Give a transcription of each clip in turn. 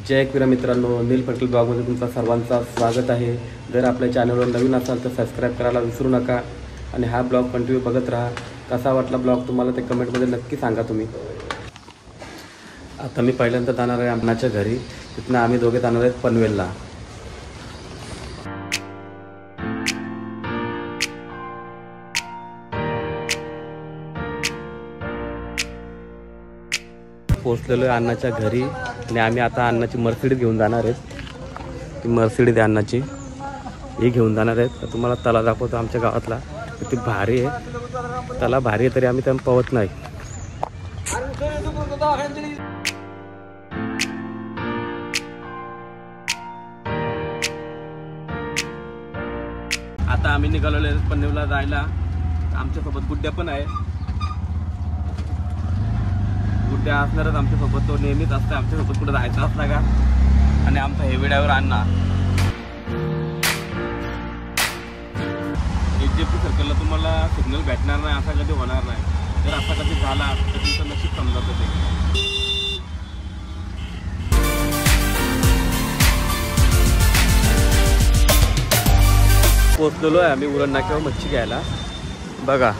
जय क्रीडा मित्रांनो, नील पटेल ब्लॉगमध्ये तुमचा सर्वांचा स्वागत आहे। जर आपल्या चॅनलवर नवीन असाल तर सबस्क्राईब करायला विसरू नका आणि हा ब्लॉग कंटिन्यू बघत राहा। कसा वाटला ब्लॉग तुम्हाला ते कमेंटमध्ये नक्की सांगा तुम्ही। आता मी पहिल्यांदा जाणार आहे अण्णाच्या घरी, तिथनं आम्ही दोघे जाणार आहेत पनवेलला। पोहोचलेलो आहे अण्णाच्या घरी आणि आम्ही आता अण्णाची मर्सिडीज घेऊन जाणार आहेत। ती मर्सिडीज आहे अण्णाची, ही घेऊन जाणार आहेत। तर तुम्हाला तला दाखवतो आमच्या गावातला, किती भारी आहे। तला भारी आहे तरी आम्ही त्यांना पवत नाही। आता आम्ही निघालेलो आहे पनवेलला जायला। आमच्यासोबत गुड्ड्या पण आहे। गुड्ड्या असणारच आमच्यासोबत, तो नेहमीच असतं आमच्यासोबत कुठं जायचं असला का। आणि आमचा हेवी ड्रायव्हर अण्णा। एचडीएफसी सर्कलला तुम्हाला सिग्नल भेटणार नाही असा कधी होणार नाही। जर असा कधी झाला तर तुमचं नशीब समजतं ते। पोचलेलो आहे आम्ही उरण नाक्यावर मच्छी घ्यायला। बघा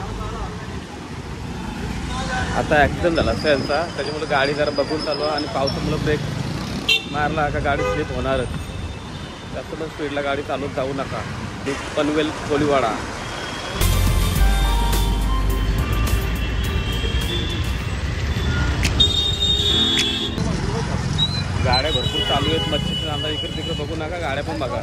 आता ॲक्सिडेंट झाला त्यांचा, त्याच्यामुळे गाडी जरा बघून चालू आणि पावसामुळे ब्रेक मारला का गाडी स्लिप होणारच। जास्त पण स्पीडला गाडी चालवत जाऊ नका। पनवेल कोलीवाडा गाड्या भरपूर चालू आहेत। मच्छीचा नांदा इकडे तिकडे बघू नका, गाड्या पण बघा।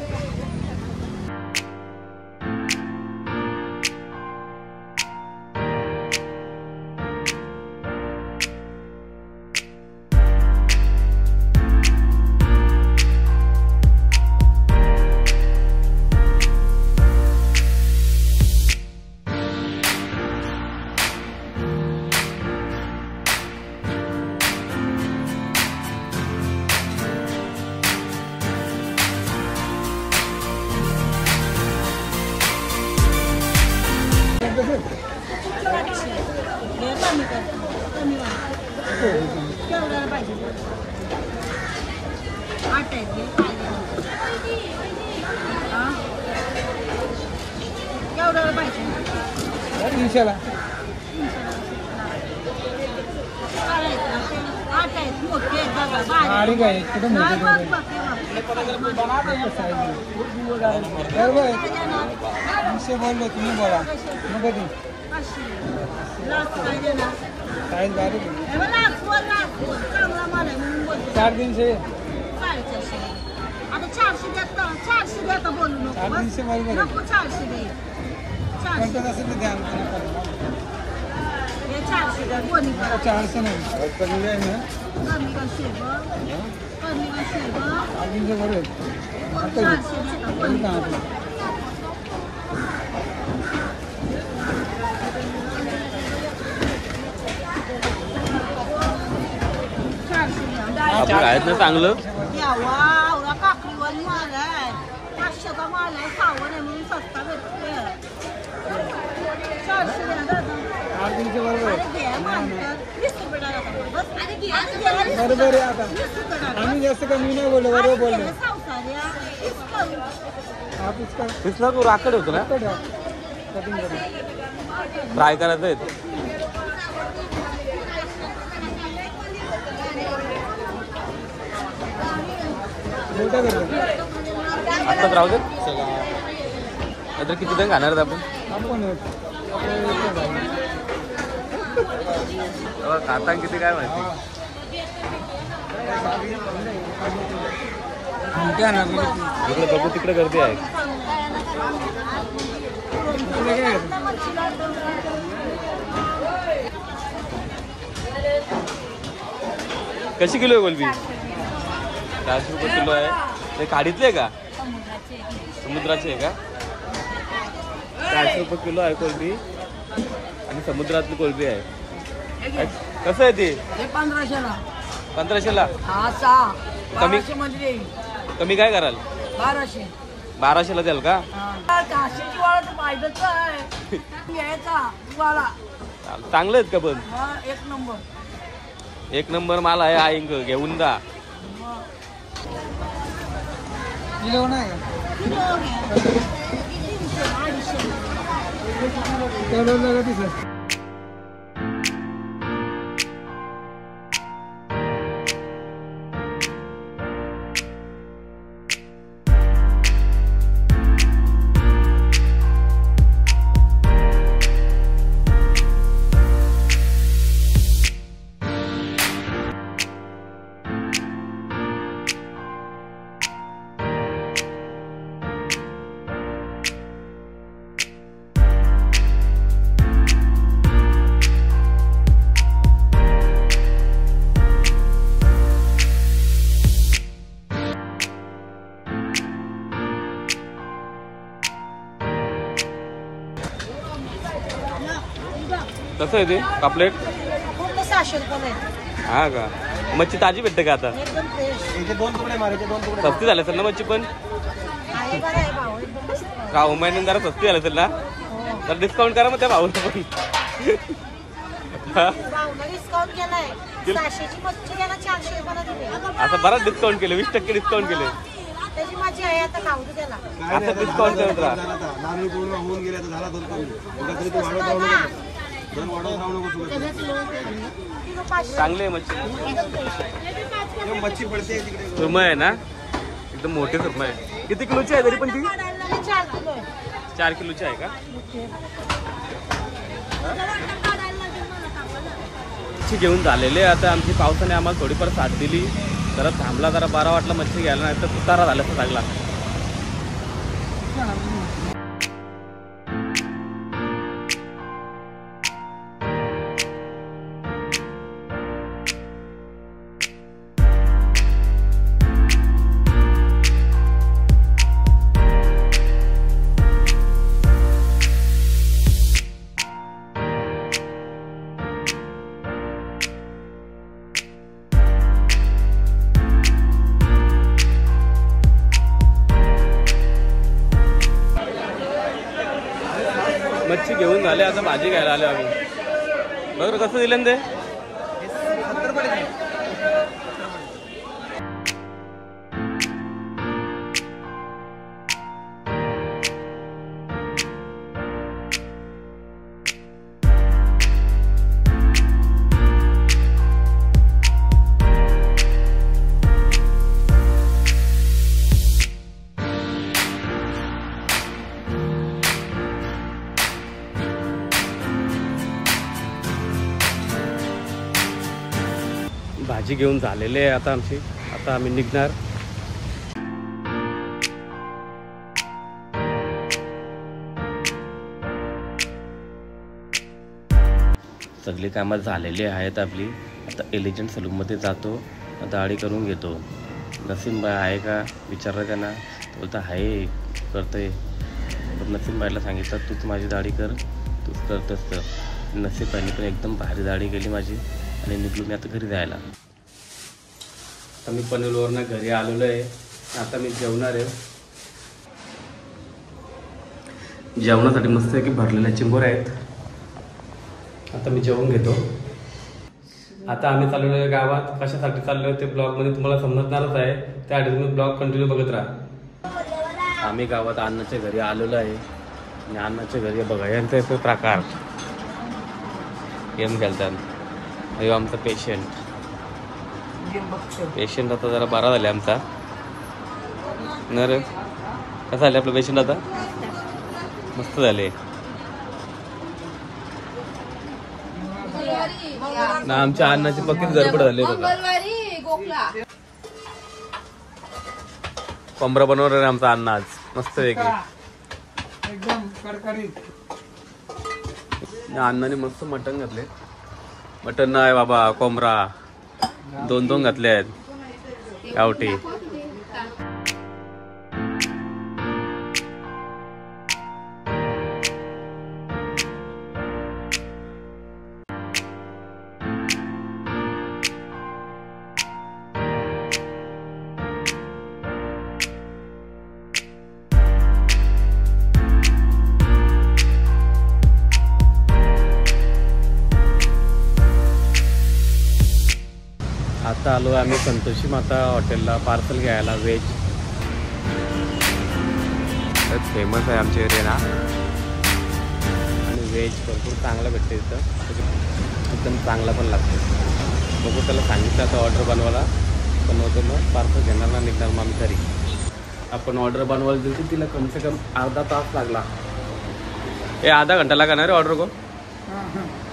बोलो तुम्ही बोला चार दिन से आता 400 देता बोलू नको 400 दे 400 ध्यान हे 400 दे कोणी 400 नाही कमी आहे ना कमी कशी दिन से बरोबर 400 देता कोणी आपलं आहेत ना चांगलं। यावा काकडीवाली माल आहे, 500चा माल आहे, सावण आहे म्हणून सस्ता भेटते। 400 द्या दादा। 8 दिन से बरोबर अरे घ्या मानतात 20 रुपये टाका बस। अरे घ्या बरोबर आहे। आता आम्ही जास्त कमी नाही बोललो, बरोबर बोललो। सावसाऱ्या आप इसका दिसला तू राकड होतो ना, कटिंग करू फ्राय करायचं आहे। मोठा करतो आत्ताच राहू दे, नाहीतर किती जण खाणार आपण। खाता किती काय माहिती। इकडे बघू तिकडे गर्दी आहे। कशी किलो आहे कोलबी? 400 रुपये किलो आहे। ते काढीतले का? समुद्राचे आहे का? 400 रुपये किलो आहे कोलबी आणि समुद्रातली कोलबी आहे। कसं आहे ते? 1500ला 1500ला कमी कमी काय कराल? 1200 1200ला द्याल का? काशीची वाळा पाहिजेच आहे यायचा वाळा चांगले आहेत का पण? एक नंबर माल आहे हा, इंग घेऊन जा। किलो नाही का किलो घ्या. 300, 250. तेवढं लागत आहे सर. कसं आहे ते पापलेट? पूर्ण 600 रुपये. हा का? मच्छी ताजी भेटते का आता? एकदम फ्रेश. याचे 2 तुकडे मारायचे 2 तुकडे. सस्ती झाली असेल ना मच्छी पण? आहे बरं आहे भाऊ, एकदम मस्त भाव. का उमेदन जरा सस्ती झाली असेल ना? हो. तर डिस्काउंट करा मग त्या भाऊला पण. भाऊला डिस्काउंट केलाय. 600ची मच्छी द्यायला 400 रुपयाला दिले. आता बराच डिस्काउंट केले, 20% डिस्काउंट केले. त्याची माझी आहे आता खाऊ दे त्याला. आता डिस्काउंट करत राहा. नारळी पूर्ण होऊन गेले तर झाला 2 कमी. उद्या तरी तू वाढवत स्वस्त राहू आहे नको. ना. 2 वाढवत राहू नको तू. किलो 500. चांगली आहे मच्छी. एकदम फ्रेश. हे मच्छी पडते तिकडे. सुरमई आहे ना, एकदम मोठी सुरमई आहे. किती किलोची आहे तरी पण ती? हे 4 किलो आहे. 4 किलोची आहे का? मच्छी घेऊन झालेले आता आमची पावसाने आम्हाला थोडीफार साथ दिली. जरा थांबला, जरा बारा वाटला मच्छी घ्यायला, नाही तर उतारा झाला तर लागला. मच्छी घेऊन झाले, आता भाजी घ्यायला आलो आम्ही. बघ कसं दिलं ना ते. 70 रुपये. भाजी घेऊन झालेले आहे आता आमची. आता आम्ही निघणार. सगळी कामं झालेली आहेत आपली. आता एलिजंट सलूनमध्ये जातो, दाढी करून घेतो. नसीमबाई आहे का विचारलं त्यांना, बोलता आहे करतोय. तर नसीमबाईला सांगितलं तूच माझी दाढी कर, तूच करतोस तर. नसीमबाईने पण एकदम भारी दाढी केली माझी आणि निघलो मी आता घरी जायला. आता मी पनवेलवरनं घरी आलेलो आहे. आता मी जेवणार आहे. जेवणासाठी मस्त आहे की भरलेल्या चिंबोऱ्या आहेत. आता मी जेवून घेतो. आता आम्ही चाललेलो आहे गावात. कशासाठी चाललो आहे ते ब्लॉगमध्ये तुम्हाला समजणारच आहे, त्याआधी तुम्ही ब्लॉग कंटिन्यू बघत राहा. आम्ही गावात अण्णाच्या घरी आलेलो आहे आणि अण्णाच्या घरी बघा यांचा येतो प्रकार. गेम खेळतात. हे आमचा पेशंट आता जरा बरा झाला आमचा. न रे कसं झालं आपलं पेशंट आता? मस्त झाले ना. आमच्या अन्नाची पक्कीच गडबड झाली बघा. कोंबडा बनवणार आहे आमचा अण्णा आज मस्त वेगळी. एकदम कडकडीत. अण्णाने मस्त मटण घातले. मटण नाही बाबा, कोंबडा 2 घातले आहेत गावठी. आता आलो आम्ही संतोषी माता हॉटेलला पार्सल घ्यायला व्हेज. फेमस आहे आमच्या एरियाला आणि व्हेज भरपूर चांगलं भेटते इथं, एकदम चांगला पण लागतो. बघू त्याला सांगितलं आता ऑर्डर बनवायला, बनवतो मग पार्सल घेणार ना निघणार मग आम्ही घरी. आपण ऑर्डर बनवायला दिली तिला कम से कम अर्धा तास लागला. हे आधा घंटा लगा ना रे ऑर्डर को?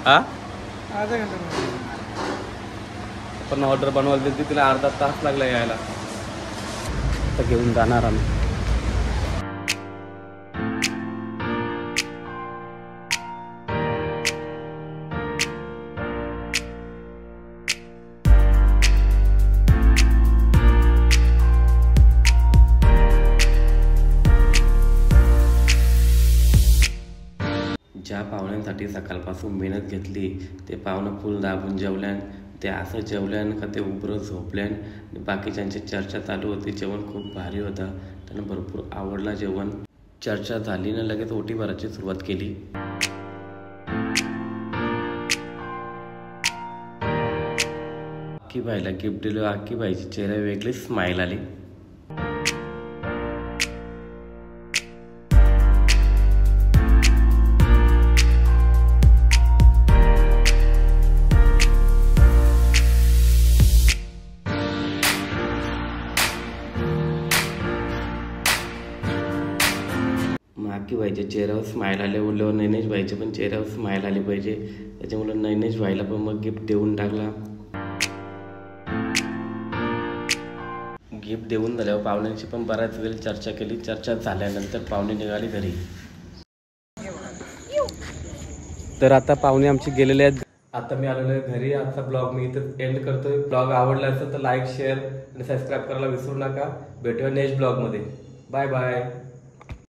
हां आधा घंटा. आपण ऑर्डर बनवायला दिली तिला अर्धा तास लागला यायला. आता घेऊन जाणार आम्ही. ज्या पाहुण्यांसाठी सकाळपासून मेहनत घेतली ते पाहुणं फुल दाबून जेवल्यान, ते असं जेवल्यान का ते उभं झोपल्यान. बाकीच्यांची चर्चा चालू होती. जेवण खूप भारी होतं, त्यांना भरपूर आवडला जेवण. चर्चा झाली ना लगेच ओटी भरायची सुरुवात केली. आक्की बाईला गिफ्ट दिलं. आक्की बाईची चेहरा वेगळीच स्माईल आली. आक्की बाईच्या चेहऱ्यावर स्माईल आले. बोलल्यावर नैनेश बाईच्या पण चेहऱ्यावर स्माईल आली पाहिजे, त्याच्यामुळे नैनेश बाईला पण मग गिफ्ट देऊन टाकला. गिफ्ट देऊन झाल्यावर पाहुण्यांची पण बऱ्याच वेळ चर्चा केली. चर्चा झाल्यानंतर पाहुणे निघाली घरी. तर आता पाहुणे आमची गेलेले आहेत. आता मी आलेलो आहे घरी. आजचा ब्लॉग मी इथं एंड करतोय. ब्लॉग आवडला असेल तर लाईक, शेअर आणि सबस्क्राईब करायला विसरू नका. भेटूया नेक्स्ट ब्लॉगमध्ये. Bye bye.